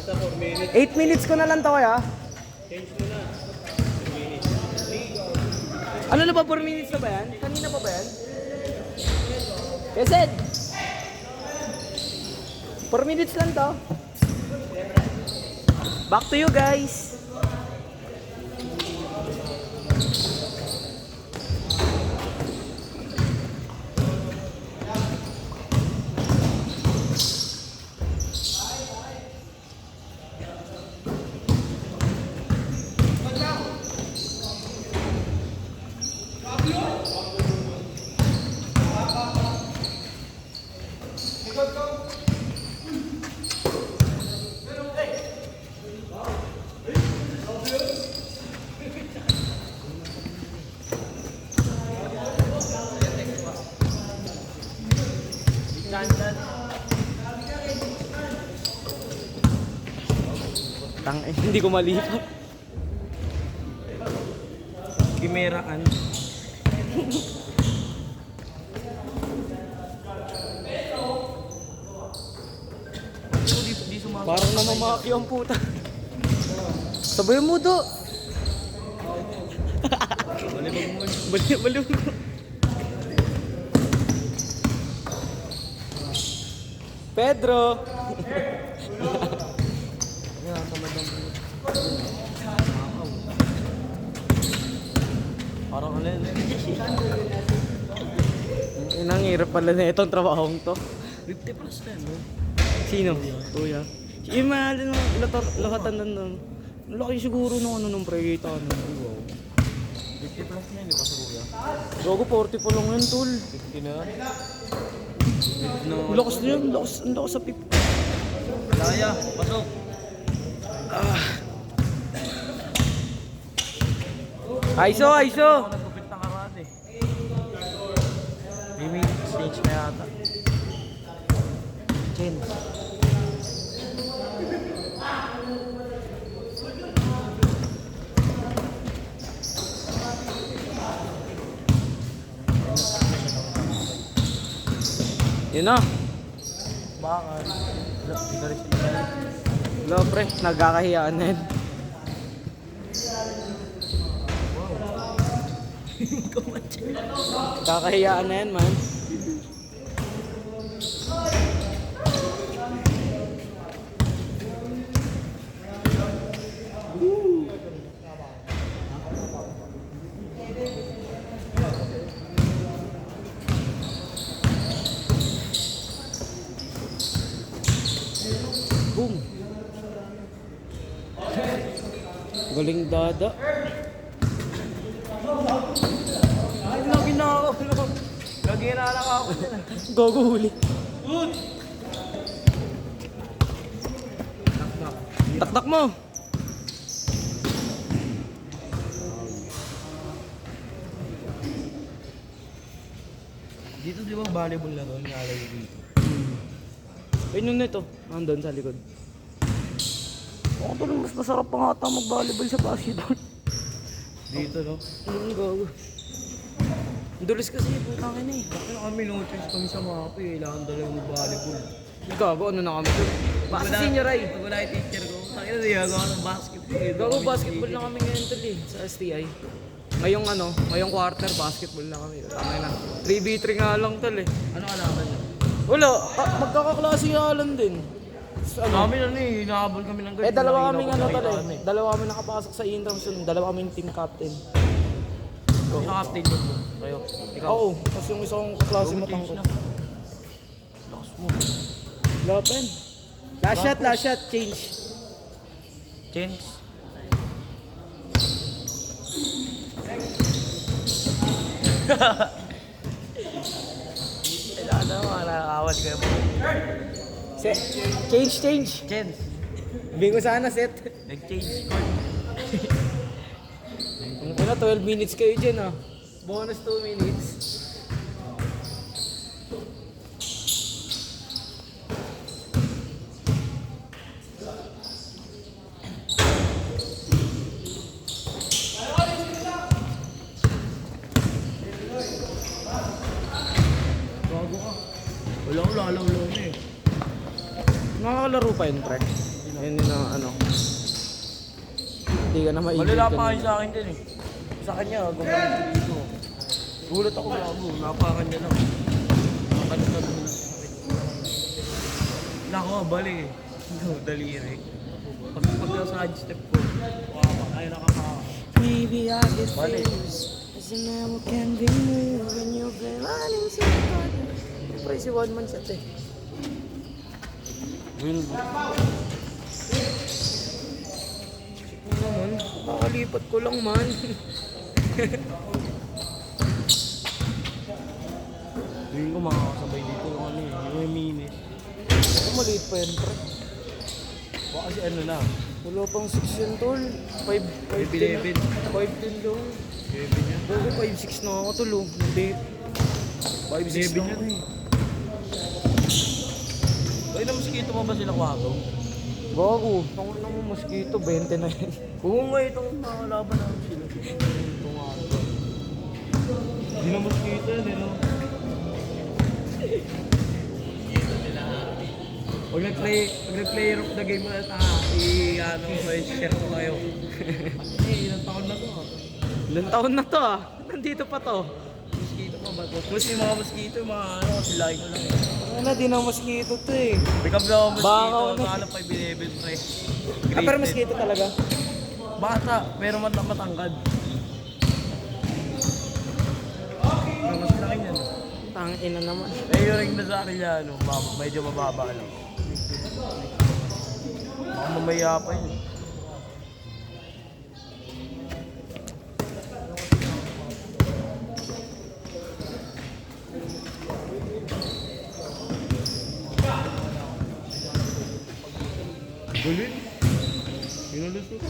8 minutes ko na lang to kaya. Ano na ba, 4 minutes na ba yan? Kanina pa ba yan? Kesed! 4 minutes lang to. Back to you guys. Hindi ko malipat. Kimeraan. Parang namamaki ang puta. Sabay mo do. Balik. Pedro. Parang alin. Inang hirap pala na itong trabahong to. 50 plus na no? Sino? Kuya. Imagine mo, lahatan nun. Laki siguro nung ano nung preyita. 50 plus na yun, di ba sa kuya? Gago, 40 pa lang yan, tol. 50 na? Lakas na yun, ang lakas sa pip. Laya, pasok. Aiso! Ako nagpupit ng karate. 3 minutes, stage na yata. Chen. Yun na. Bakal. Wala pre, nagkakahiyaan na yun. Kakahiyaan na yan, man. Boom. Galing dada. Lagi na ako. Lagi na lang ako. Gago huli. Taktak mo. Dito di ba volleyball na doon? Nalay dito. Ayun yun ito. Nandun sa likod. Ako tuloy mas masarap pa nga ata mag-volleyball sa basketball. Dito no? Gago. Dulis kasi, putang ina eh. Ano kami no choice kami sa mga ako eh. Kailangan talaga mag-volleyball. Gago, ano na kami doon? Basta senior ay. Pag wala yung teacher ko, tayo na siya ako ng basketball. Gago, basketball na kami ngayon tol eh, sa STI. Ngayong quarter, basketball na kami. Tama na. 3v3 nga lang tol eh. Ano kalaban niyo? Wala, magkakaklase nga lang din. Kami na eh, hinahabol kami ng guard. Dalawa kaming ano tol eh. Dalawa kami nakapasok sa intrams yun. Dalawa kaming team captain. Yung captain mo. Kayo. Ikaw. Oo, kasi yung isang kaklase matangkot. Lakas mo. Lapen. Last shot, change. Change. Kailangan na mga nakakawad kayo mo. Change. Change. Bingo sana set. Nag-change. Ano, 12 minutes kayo dyan ah. Bonus 2 minutes. Gago ka. Wala ko lalaw-law na eh. Nakakalaro pa yun, pre. Yun yung ano. Hindi ka na maigil. Malala pa kayo sa akin din eh. Sa kanya, gumamit ko dito. Gulat ako bago, napakan niya lang. Nakakalutad mo na. Nako, bali eh. Daliri. Pag side step ko, ayaw na ka. Maybe I get Bali. famous. As a man who can be moved when you've been running so hard. Siyempre si one man shot eh. Will. Ano naman, kakalipat ko lang man. Hindi ko makakasabay dito ng ano eh. Yung minutes. Ako maliit pa yan, pre. Baka kasi ano na. Wala pang 6 yan, tol. 5'11". 5'10 lang. 7 yan. Bago 5'6 na ako, tol. Hindi. 5'6 7 lang. yan eh. Kaya na mosquito mo ba sila kwato? Bago. Ang na mo mosquito, 20 na yan. Oo nga itong makalaban namin sila. Ito nga. Hindi na mosquito yan eh no? Pag nag-play of the game na ano ko, share ko kayo. Ilang taon na to ah. Ilang taon na to ah. Nandito pa to. Mosquito pa ba to? Kasi yung mga mosquito, yung mga ano, sila ko lang eh. Ano, di na mosquito to eh. Pick up lang ako Baka mosquito, ano. sana 5'11 pre. Ah, pero mosquito talaga. Bata, pero matangkad. Mas laki niyan. Tangina naman. Eh, yung ring na sa akin niya, ano, medyo mababa lang. Baka mamaya pa yun. Galit. Inulusot.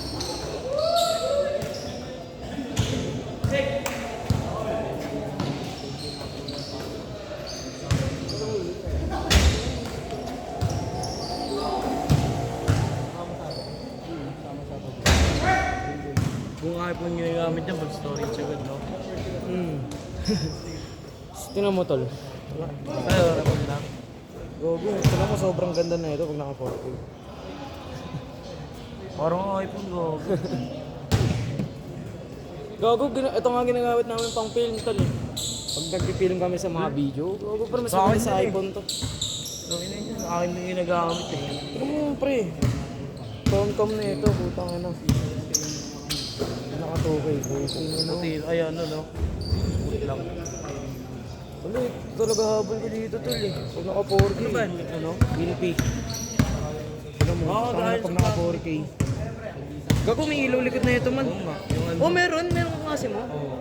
Kung iPhone nyo yung gamit niya, pag storage agad, no? Tingnan mo, tol. Pero, rapon lang. Gogo, tingnan mo sobrang ganda na ito pag naka-4K. Parang iPhone ko. Gogo, ito nga ginagamit namin pang film, tol eh. Pag nagpipilm kami sa mga video, gogo, pero mas Sa akin maganda sa din eh. iPhone to. So, ina yun, akin yung ginagamit eh. Tingnan mo, pre. Tom na ito, putang ina. Naka-2K, putang ina. Puti, ay ano, no? Puti lang. Tuloy, talaga habol ko dito, tol eh. Pag naka-4K. Ano ba? Ano? Guinea Tingnan mo, Oo, tama dahil pag sa naka-4K. Gago, may ilaw likod na ito, man. Oo nga, yung ano. Oh, meron ka kasi mo. Oo.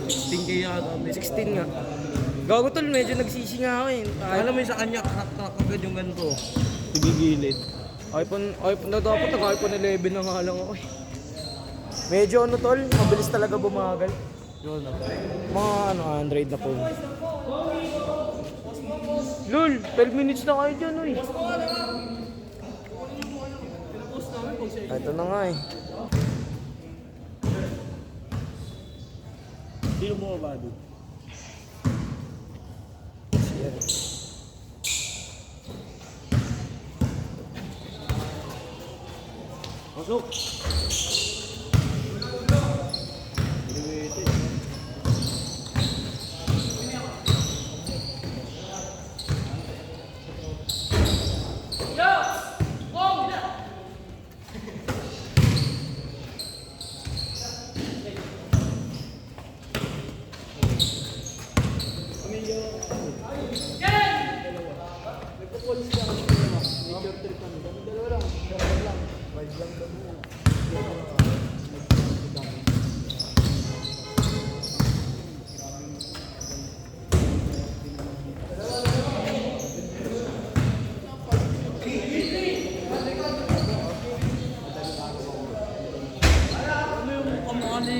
16K yata. 16 nga. Gago, tol, medyo nagsisi nga ako eh. Alam mo yung sa kanya, crack agad yung ganito. Tigigilid. iPhone na dapat, nag-iPhone 11 na nga lang ako eh. Medyo ano, tol, mabilis talaga bumagal. Yun na. Mga ano, Android na phone. Lol, 12 minutes na kayo dyan, uy. Ito na nga eh. Sino mo ba doon? Masuk!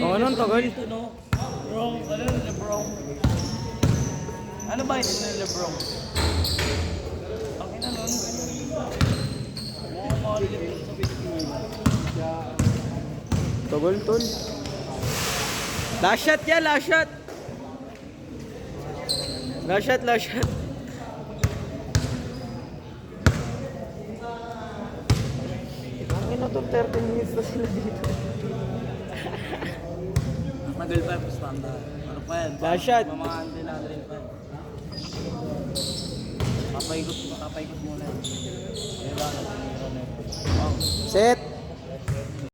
Oh, ano, ang tagal. Lebron, ano yung Lebron? Ano ba ito ng Lebron? Ang ina nun. Mukhang maliit dito sa Pilipinas. Tagal, tol. Last shot yan, last shot. Last shot, last shot. 13 minutes na sila dito. Tagal pa yung standard. Ano pa yan? Last shot. Mamahaan din natin pa. Papaikot muna. Kailangan. Set!